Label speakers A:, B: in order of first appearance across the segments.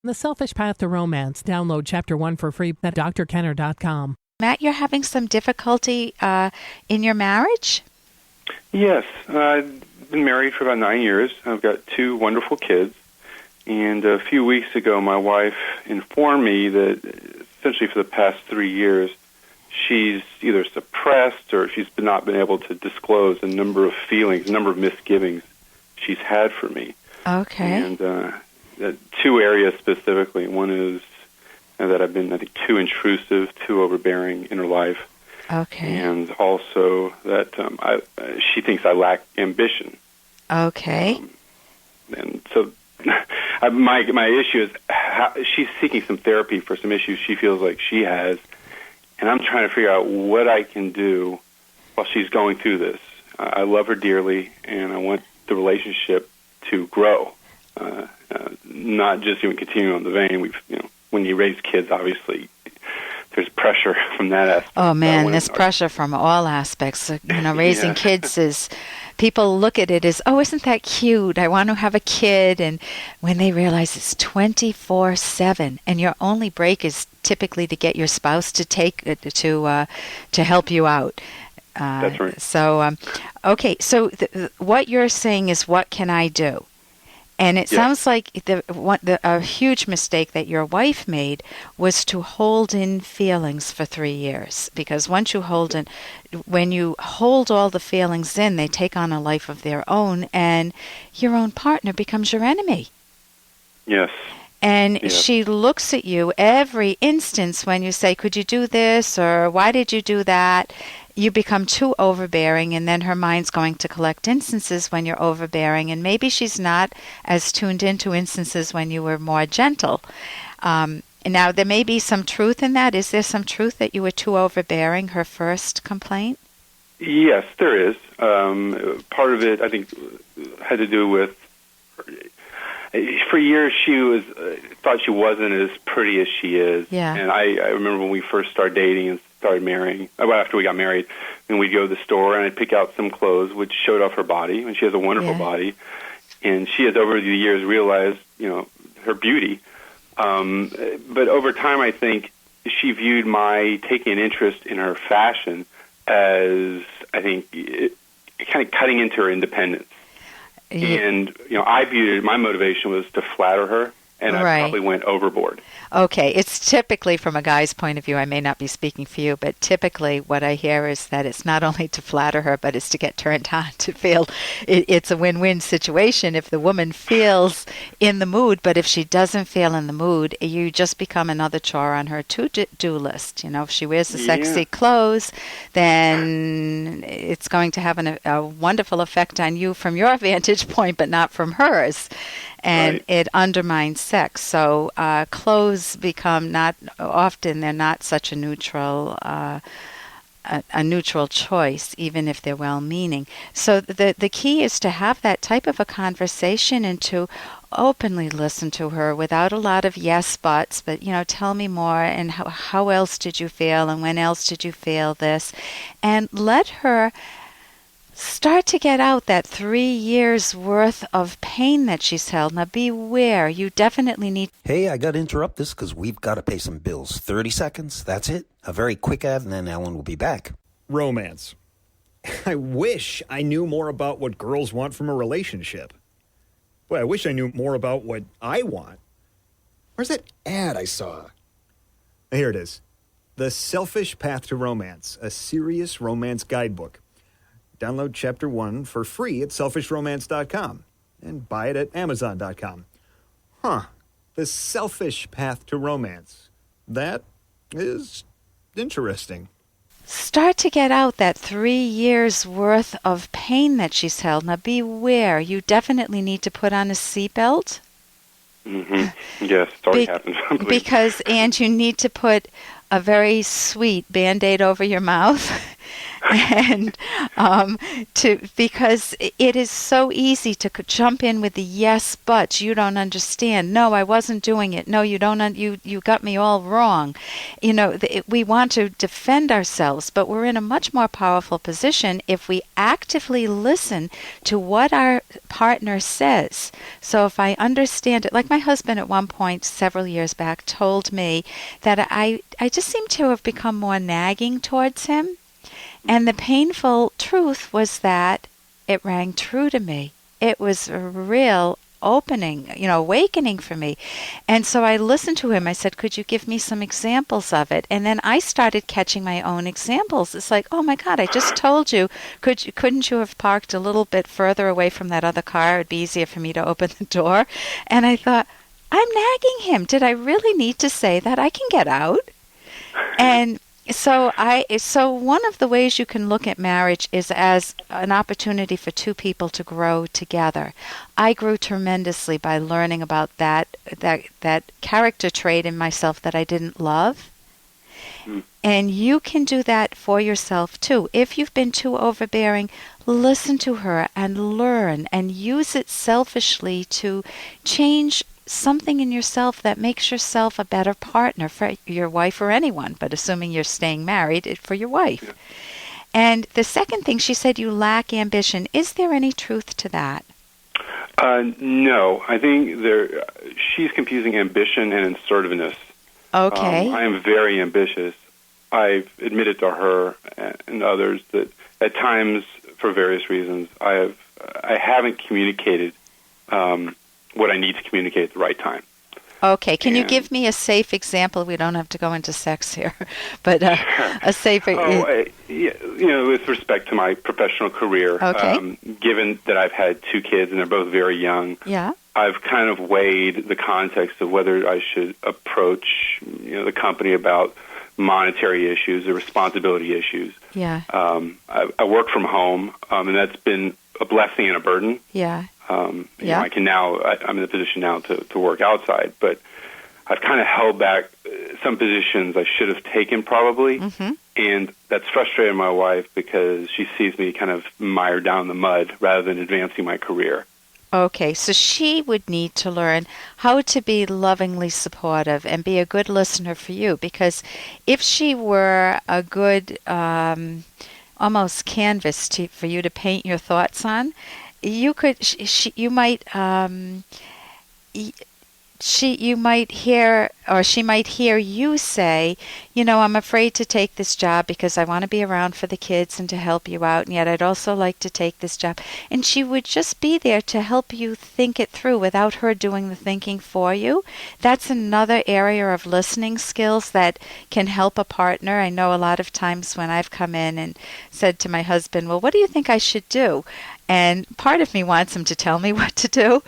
A: The Selfish Path to Romance. Download Chapter 1 for free at drkenner.com.
B: Matt, you're having some difficulty in your marriage?
C: Yes. I've been married for about 9 years. I've got 2 wonderful kids. And a few weeks ago, my wife informed me that essentially for the past 3 years, she's either suppressed or she's not been able to disclose a number of feelings, a number of misgivings she's had for me.
B: Okay.
C: And 2 areas specifically. One is that I've been, I think, too intrusive, too overbearing in her life.
B: Okay.
C: And also that she thinks I lack ambition.
B: Okay.
C: And so my issue is she's seeking some therapy for some issues she feels like she has, and I'm trying to figure out what I can do while she's going through this. I love her dearly, and I want the relationship to grow, not just even continue on the vein. When you raise kids, obviously, there's pressure from that aspect.
B: Oh, man, there's pressure from all aspects. Raising kids is, people look at it as, oh, isn't that cute? I want to have a kid. And when they realize it's 24/7, and your only break is typically to get your spouse to to help you out.
C: That's right.
B: So, okay, so what you're saying is, what can I do? And it sounds like a huge mistake that your wife made was to hold in feelings for 3 years. Because when you hold all the feelings in, they take on a life of their own, and your own partner becomes your enemy.
C: Yes.
B: And she looks at you every instance when you say, could you do this, or why did you do that? You become too overbearing, and then her mind's going to collect instances when you're overbearing, and maybe she's not as tuned into instances when you were more gentle. Now, there may be some truth in that. Is there some truth that you were too overbearing, her first complaint?
C: Yes, there is. Part of it, I think, had to do with, for years she thought she wasn't as pretty as she is.
B: Yeah.
C: And I remember when we first started dating and started marrying, after we got married, and we'd go to the store and I'd pick out some clothes which showed off her body, and she has a wonderful body, and she has over the years realized, her beauty. But over time, I think she viewed my taking an interest in her fashion as, I think, kind of cutting into her independence. Yeah. And, I viewed it, my motivation was to flatter her, and I probably went overboard.
B: Okay, it's typically, from a guy's point of view, I may not be speaking for you, but typically what I hear is that it's not only to flatter her, but it's to get turned on, to feel it's a win-win situation if the woman feels in the mood, but if she doesn't feel in the mood, you just become another chore on her to-do list. If she wears the sexy clothes, then it's going to have a wonderful effect on you from your vantage point, but not from hers. And it undermines sex. So clothes become they're not such a neutral choice, even if they're well-meaning. So the key is to have that type of a conversation and to openly listen to her without a lot of yes buts, but tell me more, and how else did you feel, and when else did you feel this, and let her start to get out that 3 years worth of pain that she's held. Now beware, you definitely need...
D: Hey, I got to interrupt this because we've got to pay some bills. 30 seconds, that's it. A very quick ad, and then Ellen will be back.
E: Romance. I wish I knew more about what girls want from a relationship. Boy, I wish I knew more about what I want. Where's that ad I saw? Here it is. The Selfish Path to Romance, a serious romance guidebook. Download Chapter 1 for free at selfishromance.com and buy it at amazon.com. The Selfish Path to Romance. That is interesting.
B: Start to get out that 3 years worth of pain that she's held. Now beware, you definitely need to put on a seatbelt.
C: Mm-hmm. Yes, it's already happened.
B: And you need to put a very sweet Band-Aid over your mouth. And because it is so easy to jump in with the yes, but you don't understand. No, I wasn't doing it. No, you don't. You got me all wrong. We want to defend ourselves, but we're in a much more powerful position if we actively listen to what our partner says. So if I understand it, like my husband at one point several years back told me that I just seem to have become more nagging towards him. And the painful truth was that it rang true to me. It was a real awakening for me. And so I listened to him. I said, could you give me some examples of it? And then I started catching my own examples. It's like, oh my God, I just told you, couldn't you have parked a little bit further away from that other car? It'd be easier for me to open the door. And I thought, I'm nagging him. Did I really need to say that? I can get out. And so one of the ways you can look at marriage is as an opportunity for two people to grow together. I grew tremendously by learning about that character trait in myself that I didn't love. And you can do that for yourself too. If you've been too overbearing, listen to her and learn and use it selfishly to change something in yourself that makes yourself a better partner for your wife or anyone, but assuming you're staying married, for your wife. Yeah. And the second thing, she said you lack ambition. Is there any truth to that?
C: No. I think she's confusing ambition and assertiveness.
B: Okay.
C: I am very ambitious. I've admitted to her and others that at times, for various reasons, I haven't communicated what I need to communicate at the right time.
B: Okay. Can you give me a safe example? We don't have to go into sex here, but a safe...
C: with respect to my professional career,
B: okay.
C: Given that I've had two kids and they're both very young,
B: yeah.
C: I've kind of weighed the context of whether I should approach the company about monetary issues or responsibility issues.
B: Yeah.
C: I work from home, and that's been a blessing and a burden.
B: Yeah.
C: I'm in the position now to work outside, but I've kind of held back some positions I should have taken probably, and that's frustrated my wife because she sees me kind of mired down in the mud rather than advancing my career.
B: Okay, so she would need to learn how to be lovingly supportive and be a good listener for you, because if she were a good almost canvas for you to paint your thoughts on, you might hear you say, I'm afraid to take this job because I want to be around for the kids and to help you out, and yet I'd also like to take this job. And she would just be there to help you think it through without her doing the thinking for you. That's another area of listening skills that can help a partner. I know a lot of times when I've come in and said to my husband, well, what do you think I should do? And part of me wants him to tell me what to do.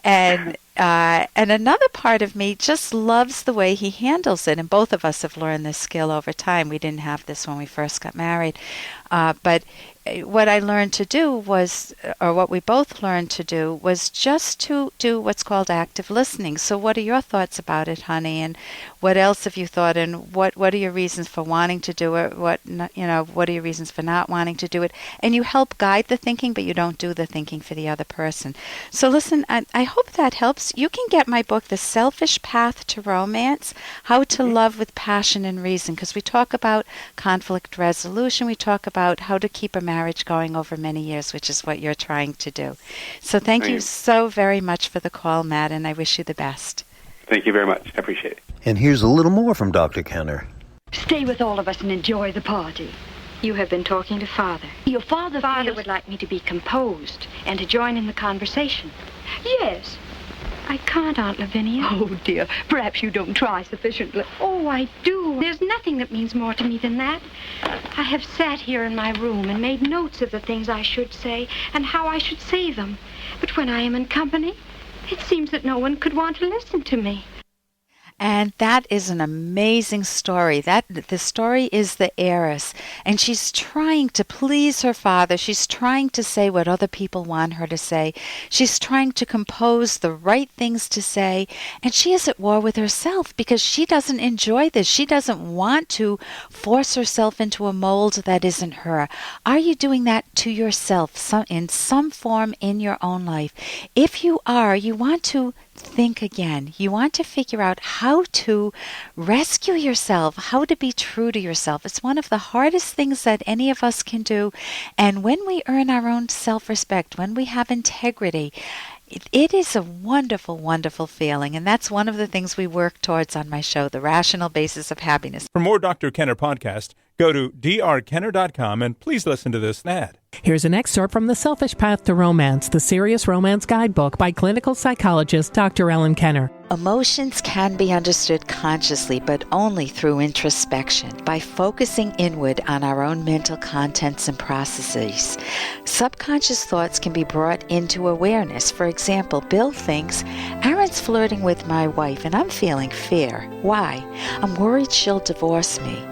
B: And another part of me just loves the way he handles it. And both of us have learned this skill over time. We didn't have this when we first got married. But what I learned to do was, or what we both learned to do, was just to do what's called active listening. So what are your thoughts about it, honey? And what else have you thought? And what are your reasons for wanting to do it? What are your reasons for not wanting to do it? And you help guide the thinking, but you don't do the thinking for the other person. So listen, I hope that helps. You can get my book, The Selfish Path to Romance, How to Love with Passion and Reason, because we talk about conflict resolution. We talk about how to keep a marriage going over many years, which is what you're trying to do. So thank you so very much for the call, Matt, and I wish you the best.
C: Thank you very much. I appreciate it.
D: And here's a little more from Dr. Kenner.
F: Stay with all of us and enjoy the party.
G: You have been talking to Father.
F: Your father
G: would like me to be composed and to join in the conversation.
F: Yes.
G: I can't, Aunt Lavinia.
F: Oh, dear. Perhaps you don't try sufficiently.
G: Oh, I do. There's nothing that means more to me than that. I have sat here in my room and made notes of the things I should say and how I should say them. But when I am in company, it seems that no one could want to listen to me.
B: And that is an amazing story. The story is the heiress, and she's trying to please her father. She's trying to say what other people want her to say. She's trying to compose the right things to say, and she is at war with herself because she doesn't enjoy this. She doesn't want to force herself into a mold that isn't her. Are you doing that to yourself in some form in your own life? If you are, you want to think again. You want to figure out how to rescue yourself, how to be true to yourself. It's one of the hardest things that any of us can do. And when we earn our own self-respect, when we have integrity, it is a wonderful, wonderful feeling. And that's one of the things we work towards on my show, The Rational Basis of Happiness.
H: For more Dr. Kenner podcast, go to drkenner.com and please listen to this ad.
A: Here's an excerpt from The Selfish Path to Romance, the Serious Romance Guidebook by clinical psychologist Dr. Ellen Kenner.
B: Emotions can be understood consciously, but only through introspection, by focusing inward on our own mental contents and processes. Subconscious thoughts can be brought into awareness. For example, Bill thinks, Aaron's flirting with my wife and I'm feeling fear. Why? I'm worried she'll divorce me.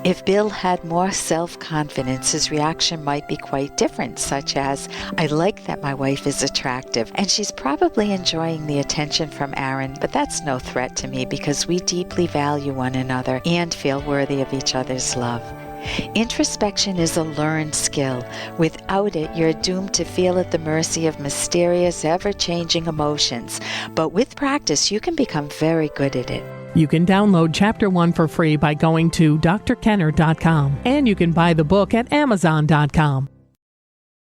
B: If Bill had more self-confidence, his reaction might be quite different, such as, I like that my wife is attractive, and she's probably enjoying the attention from Aaron, but that's no threat to me because we deeply value one another and feel worthy of each other's love. Introspection is a learned skill. Without it, you're doomed to feel at the mercy of mysterious, ever-changing emotions. But with practice, you can become very good at it.
A: You can download Chapter 1 for free by going to drkenner.com, and you can buy the book at amazon.com.